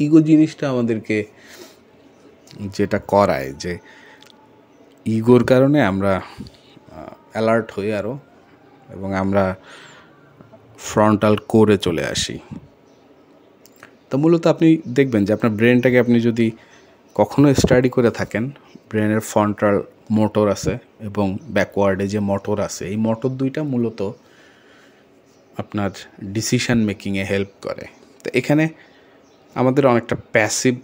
Ego জিনিসটা আমাদেরকে যেটা করায়, যে ইগোর কারণে আমরা অ্যালার্ট হই আরও, এবং আমরা ফ্রন্টাল কোরে চলে আসি। তো মূলত আপনি দেখবেন যে আপনার ব্রেনটাকে আপনি যদি কখনো স্টাডি করে থাকেন, ব্রেনের ফ্রন্টাল মোটর আছে এবং ব্যাকওয়ার্ডে যে মোটর আছে, এই মোটর দুইটা মূলত আপনার ডিসিশন মেকিংয়ে হেল্প করে। তো এখানে আমাদের অনেকটা passive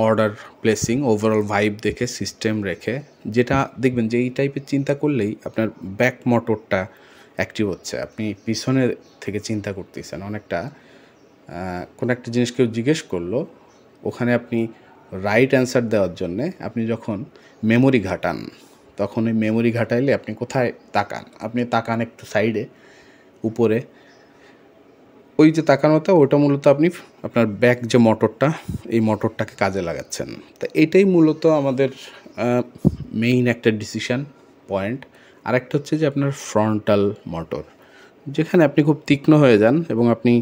order placing, overall vibe দেখে সিস্টেম রেখে, যেটা দেখবেন যে এই টাইপের চিন্তা করলেই আপনার ব্যাক মোটরটা অ্যাক্টিভ হচ্ছে। আপনি পিছনে থেকে চিন্তা করতেছেন অনেকটা, কোনো একটা জিনিস কেউ জিজ্ঞেস করলো, ওখানে আপনি রাইট অ্যান্সার দেওয়ার জন্যে আপনি যখন মেমোরি ঘাটান, তখন ওই মেমোরি ঘাটাইলে আপনি কোথায় তাকান? আপনি তাকান একটু সাইডে, উপরে। ওই যে তাকানোটা, ওটা মূলত আপনি আপনার ব্যাক যে মোটরটা, এই মোটরটাকে কাজে লাগাচ্ছেন। তো এটাই মূলত আমাদের মেইন একটা ডিসিশন পয়েন্ট। আরেকটা হচ্ছে যে আপনার ফ্রন্টাল মোটর, যেখানে আপনি খুব তীক্ষ্ণ হয়ে যান এবং আপনি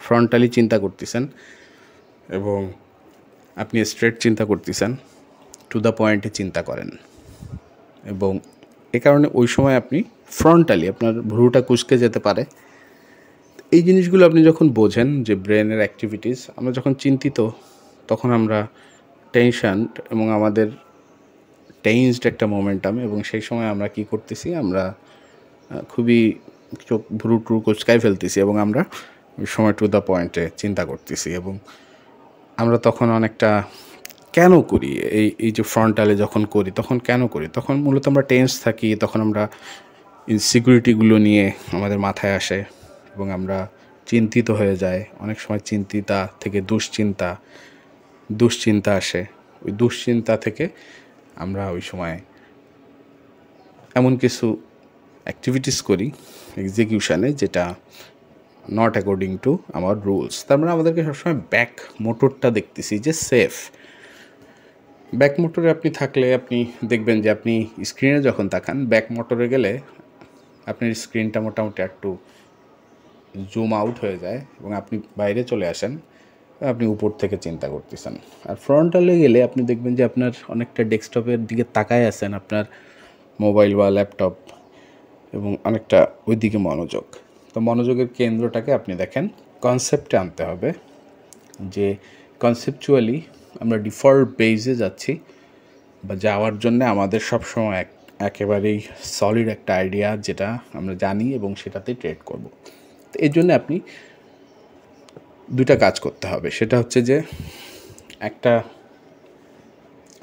ফ্রন্টালি চিন্তা করতেছেন এবং আপনি স্ট্রেট চিন্তা করতেছেন, টু দ্য পয়েন্টে চিন্তা করেন, এবং এ কারণে ওই সময় আপনি ফ্রন্টালি আপনার ভ্রুটা কুঁচকে যেতে পারে। এই জিনিসগুলো আপনি যখন বোঝেন যে ব্রেনের অ্যাক্টিভিটিস, আমরা যখন চিন্তিত তখন আমরা টেনশন এবং আমাদের টেন্সড একটা মোমেন্টাম, এবং সেই সময় আমরা কি করতেছি, আমরা খুবই চোখ ভ্রু ট্রু কুচকাই ফেলতেছি এবং আমরা ওই সময় টু দ্য পয়েন্টে চিন্তা করতেছি। এবং আমরা তখন অনেকটা কেন করি এই যে ফ্রন্টালে যখন করি, তখন কেন করি? তখন মূলত আমরা টেন্স থাকি, তখন আমরা ইনসিকিউরিটিগুলো নিয়ে আমাদের মাথায় আসে এবং আমরা চিন্তিত হয়ে যায়। অনেক সময় চিন্তিতা থেকে দুশ্চিন্তা আসে। ওই দুশ্চিন্তা থেকে আমরা ওই সময় এমন কিছু অ্যাক্টিভিটিস করি এক্সিকিউশানে, যেটা নট অ্যাকর্ডিং টু আমার রুলস। তার মানে আমাদেরকে সবসময় ব্যাক মোটরটা দেখতেছি যে সেফ। ব্যাক মোটরে আপনি থাকলে আপনি দেখবেন যে আপনি স্ক্রিনে যখন তাকান, ব্যাক মোটরে গেলে আপনার স্ক্রিনটা মোটামুটি একটু জুম আউট হয়ে যায় এবং আপনি বাইরে চলে আসেন, আপনি উপর থেকে চিন্তা করতেছেন। আর ফ্রন্টালে গেলে আপনি দেখবেন যে আপনার অনেকটা ডেস্কটপের দিকে তাকায় আছেন, আপনার মোবাইল বা ল্যাপটপ, এবং অনেকটা ওই দিকে মনোযোগ। তো মনোযোগের কেন্দ্রটাকে আপনি দেখেন কনসেপ্টে আনতে হবে, যে কনসেপচুয়ালি আমরা ডিফল্ট বেসে যাচ্ছি, বা যাওয়ার জন্য আমাদের সবসময় একেবারেই সলিড একটা আইডিয়া যেটা আমরা জানি এবং সেটাতেই ট্রেড করব। তো এর জন্য আপনি দুটা কাজ করতে হবে। সেটা হচ্ছে যে একটা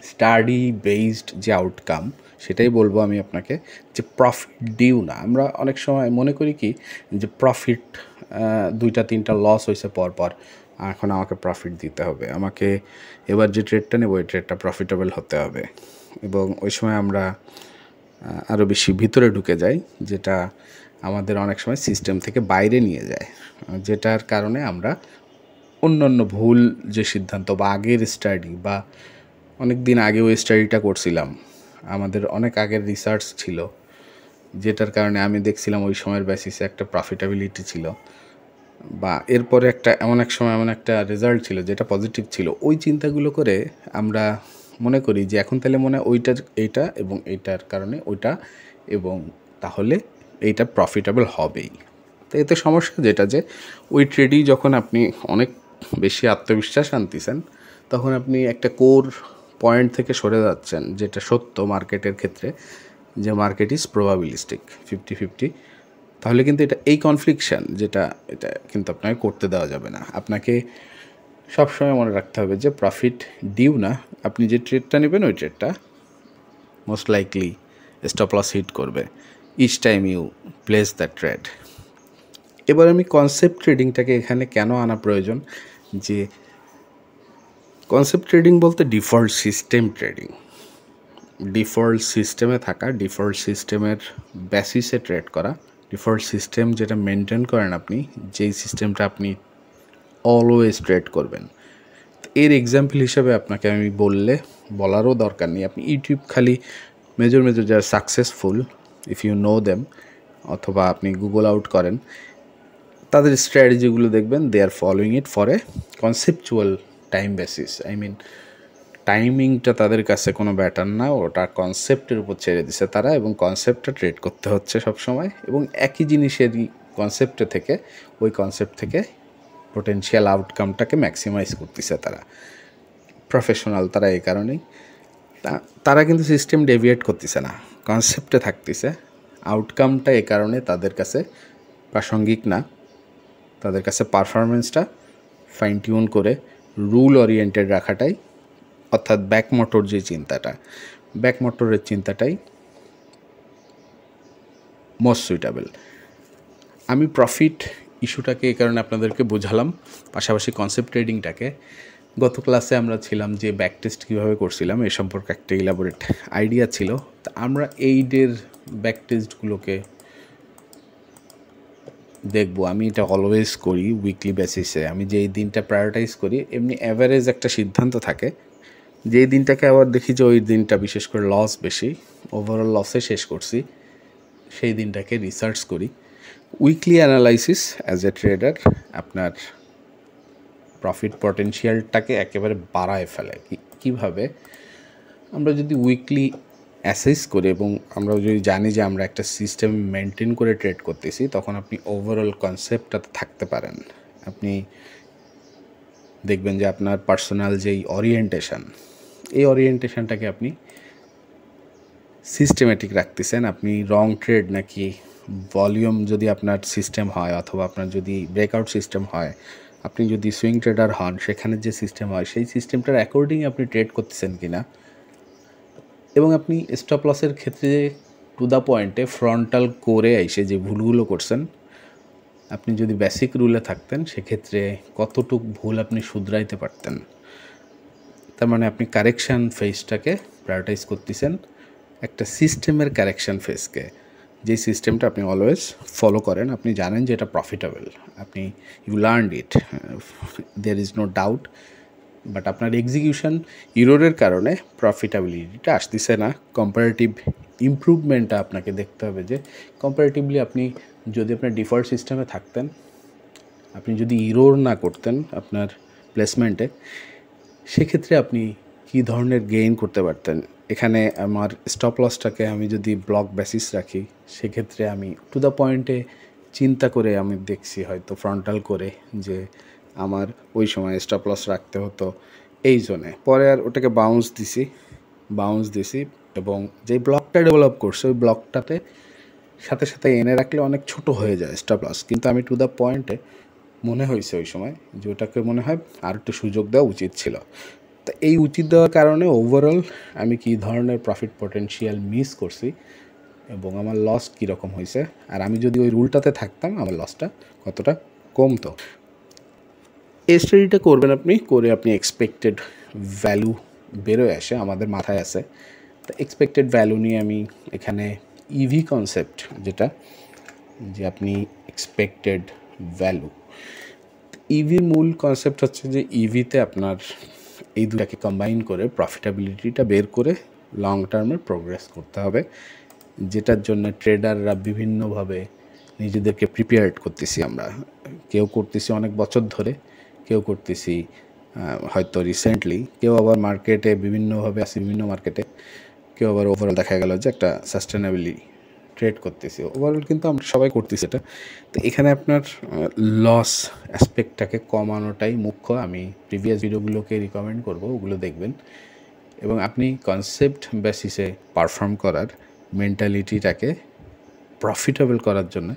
স্টাডি বেসড যে আউটকাম, সেটাই বলবো আমি আপনাকে, যে প্রফিট ডিউ না। আমরা অনেক সময় মনে করি কি যে প্রফিট 2-3টা লস হয়েছে পরপর, এখন আমাকে প্রফিট দিতে হবে, আমাকে এবার যে ট্রেডটা নেব ওই ট্রেডটা প্রফিটেবল হতে হবে, এবং ওই সময় আমরা আরও বেশি ভিতরে ঢুকে যাই, যেটা আমাদের অনেক সময় সিস্টেম থেকে বাইরে নিয়ে যায়, যেটার কারণে আমরা অন্য ভুল যে সিদ্ধান্ত বা আগের স্টাডি, বা অনেক দিন আগেও স্টাডিটা করছিলাম, আমাদের অনেক আগের রিসার্চ ছিল, যেটার কারণে আমি দেখছিলাম ওই সময়ের বেসিসে একটা প্রফিটেবিলিটি ছিল, বা এরপরে এমন একটা রেজাল্ট ছিল যেটা পজিটিভ ছিল। ওই চিন্তাগুলো করে আমরা মনে করি যে এখন তাহলে মনে হয় এইটা এবং এইটার কারণে ওইটা, এবং তাহলে এইটা প্রফিটেবল হবেই। তো এতে সমস্যা যেটা, যে ওই ট্রেডেই যখন আপনি অনেক বেশি আত্মবিশ্বাস আনতেছেন, তখন আপনি একটা কোর পয়েন্ট থেকে সরে যাচ্ছেন, যেটা সত্য মার্কেটের ক্ষেত্রে, যে মার্কেট ইজ প্রবাবিলিস্টিক 50-50। তাহলে কিন্তু এই কনফ্লিকশন এটা কিন্তু আপনাকে করতে দেওয়া যাবে না। আপনাকে সবসময় মনে রাখতে হবে যে প্রফিট ডিউ না, আপনি যে ট্রেডটা নেবেন ওই ট্রেডটা most likely stop loss hit করবে each time you place the trade. এবার আমি কনসেপ্ট ট্রেডিংটাকে এখানে কেন আনা প্রয়োজন, যে কনসেপ্ট ট্রেডিং বলতে ডিফল্ট সিস্টেম ট্রেডিং, ডিফল্ট সিস্টেমে থাকা, ডিফল্ট সিস্টেমের বেসিসে ট্রেড করা, ডিফল্ট সিস্টেম যেটা মেনটেন করেন আপনি, যেই সিস্টেমটা আপনি অলওয়েজ ট্রেড করবেন। এর এক্সাম্পল হিসেবে আপনাকে আমি বলারও দরকার নেই, আপনি ইউটিউব খালি মেজর যারা successful, if you know them, অথবা আপনি গুগল আউট করেন, তাদের স্ট্র্যাটেজিগুলো দেখবেন, they are following it for a conceptual time basis, টাইমিংটা তাদের কাছে কোনো ব্যাটার না, ওটা কনসেপ্টের উপর ছেড়ে দিছে তারা, এবং কনসেপ্টটা ট্রেড করতে হচ্ছে সবসময়, এবং একই জিনিসেরই কনসেপ্টে থেকে ওই কনসেপ্ট থেকে পোটেনশিয়াল আউটকামটাকে ম্যাক্সিমাইজ করতেছে তারা। প্রফেশনাল তারা এই কারণেই, তারা কিন্তু সিস্টেম ডেভিয়েট করতেছে না, কনসেপ্টে থাকতেছে। আউটকামটা এ কারণে তাদের কাছে প্রাসঙ্গিক না, তাদের কাছে পারফরমেন্সটা ফাইন টিউন করে রুল ওরিয়েন্টেড রাখাটাই, অর্থাৎ ব্যাকমোটর যে চিন্তাটা, ব্যাকমোটরের চিন্তাটাই মোস্ট সুইটেবল। আমি প্রফিট ইস্যুটাকে এই কারণে আপনাদেরকে বোঝালাম, পাশাপাশি কনসেপ্ট ট্রেডিংটাকে। গত ক্লাসে আমরা ছিলাম যে ব্যাক টেস্ট কীভাবে করছিলাম এই সম্পর্কে একটা ইলাবোরেট আইডিয়া ছিল। তা আমরা এই ডের ব্যাক টেস্টগুলোকে দেখবো। আমি এটা অলওয়েজ করি উইকলি বেসিসে, আমি যেই দিনটা প্রায়োরিটাইজ করি, এমনি অ্যাভারেজ একটা সিদ্ধান্ত থাকে, যেই দিনটাকে আবার দেখি যে ওই দিনটা বিশেষ করে লস বেশি, ওভারঅল লসে শেষ করছি, সেই দিনটাকে রিসার্চ করি। Weekly analysis as a tedder আপনার প্রফিট পটেনশিয়ালটাকে একেবারে বাড়ায় ফেলে। কীভাবে? আমরা যদি উইকলি অ্যাসেস করি এবং আমরা যদি জানি যে আমরা একটা সিস্টেম মেনটেন করে ট্রেড করতেছি, তখন আপনি ওভারঅল কনসেপ্টটাতে থাকতে পারেন। আপনি দেখবেন যে আপনার পার্সোনাল যেই ওরিয়েন্টেশন, এই ওরিয়েন্টেশনটাকে আপনি সিস্টেমেটিক রাখতেছেন। আপনি রং ট্রেড নাকি ভলিউম যদি আপনার সিস্টেম হয়, অথবা আপনার যদি ব্রেকআউট সিস্টেম হয়, আপনি যদি সুইং ট্রেডার হন, সেখানে যে সিস্টেম হয় সেই সিস্টেমটার অ্যাকর্ডিং আপনি ট্রেড করতেছেন কি না, এবং আপনি স্টপ লসের ক্ষেত্রে টু দ্য পয়েন্টে ফ্রন্টাল করে এসে যে ভুলগুলো করছেন, আপনি যদি বেসিক রুলে থাকতেন সেক্ষেত্রে কতটুক ভুল আপনি শুধরাইতে পারতেন। তার মানে আপনি কারেকশান ফেজটাকে প্রায়োরিটাইজ করতেছেন, একটা সিস্টেমের কারেকশান ফেজকে, যেই সিস্টেমটা আপনি অলওয়েজ ফলো করেন, আপনি জানেন যে এটা প্রফিটেবল, আপনি you learned it, there is no doubt, but আপনার এক্সিকিউশন ইরোরের কারণে প্রফিটেবিলিটিটা আসতেছে না। কম্পারেটিভ ইমপ্রুভমেন্টটা আপনাকে দেখতে হবে, যে কম্পারেটিভলি আপনি যদি আপনার ডিফল্ট সিস্টেমে থাকতেন, আপনি যদি ইরোর না করতেন আপনার প্লেসমেন্টে, সেক্ষেত্রে আপনি কী ধরনের গেইন করতে পারতেন। এখানে আমার স্টপ লসটাকে আমি যদি ব্লক বেসিস রাখি, সেক্ষেত্রে আমি টু দ্য পয়েন্টে চিন্তা করে আমি দেখছি হয়তো ফ্রন্টাল করে যে আমার ওই সময় স্টপ লস রাখতে হতো এই জোনে, পরে আর ওটাকে বাউন্স দিছি এবং যেই ব্লকটা ডেভেলপ করছে ওই ব্লকটাতে সাথে সাথে এনে রাখলে অনেক ছোট হয়ে যায় স্টপ লস, কিন্তু আমি টু দ্য পয়েন্টে মনে হয়েছে ওই সময় যে ওটাকে মনে হয় আর একটু সুযোগ দেওয়া উচিত ছিল। তা এই উচিত দেওয়ার কারণে ওভারঅল আমি কী ধরনের প্রফিট পটেনশিয়াল মিস করছি এবং আমার লস কীরকম হয়েছে, আর আমি যদি ওই রুলটাতে থাকতাম আমার লসটা কতটা কমতো। এই স্টাডিটা করবেন আপনি, করে আপনি এক্সপেক্টেড ভ্যালু বেরোয় আসে, আমাদের মাথায় আছে। তো এক্সপেক্টেড ভ্যালু নিয়ে আমি এখানে ইভি কনসেপ্ট, যেটা যে আপনি এক্সপেক্টেড ভ্যালু, ইভির মূল কনসেপ্ট হচ্ছে যে ইভিতে আপনার এই দুটাকে কম্বাইন করে প্রফিটেবিলিটিটা বের করে লং টার্মে প্রোগ্রেস করতে হবে, যেটার জন্য ট্রেডাররা বিভিন্নভাবে নিজেদেরকে প্রিপেয়ার্ড করতেছি। আমরা কেউ করতেছি অনেক বছর ধরে, কেউ করতেছি হয়তো রিসেন্টলি, কেউ আবার মার্কেটে বিভিন্নভাবে আছে, বিভিন্ন মার্কেটে, কেউ আবার ওভারঅল দেখা গেল যে একটা সাস্টেনেবলি ট্রেড করতেছি। ওভারঅল কিন্তু আমরা সবাই করতেছি এটা। তো এখানে আপনার লস অ্যাসপেক্টটাকে কমানোটাই মুখ্য। আমি প্রিভিয়াস ভিডিওগুলোকে রিকমেন্ড করব, ওগুলো দেখবেন, এবং আপনি কনসেপ্ট বেসিসে পারফর্ম করার মেন্টালিটিটাকে প্রফিটেবল করার জন্য,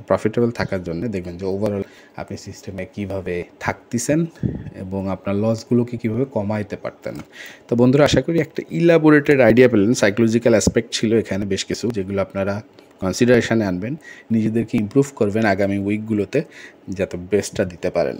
প্রফিটেবল থাকার জন্য দেখবেন যে ওভারঅল আপনি সিস্টেমে কীভাবে থাকতেছেন এবং আপনার লসগুলোকে কীভাবে কমাইতে পারতেন। তো বন্ধুরা, আশা করি একটা ইলাবোরেটেড আইডিয়া পেলেন। সাইকোলজিক্যাল অ্যাসপেক্ট ছিল এখানে বেশ কিছু, যেগুলো আপনারা কনসিডারেশানে আনবেন, নিজেদেরকে ইমপ্রুভ করবেন আগামী উইকগুলোতে, যাতে বেস্টটা দিতে পারেন।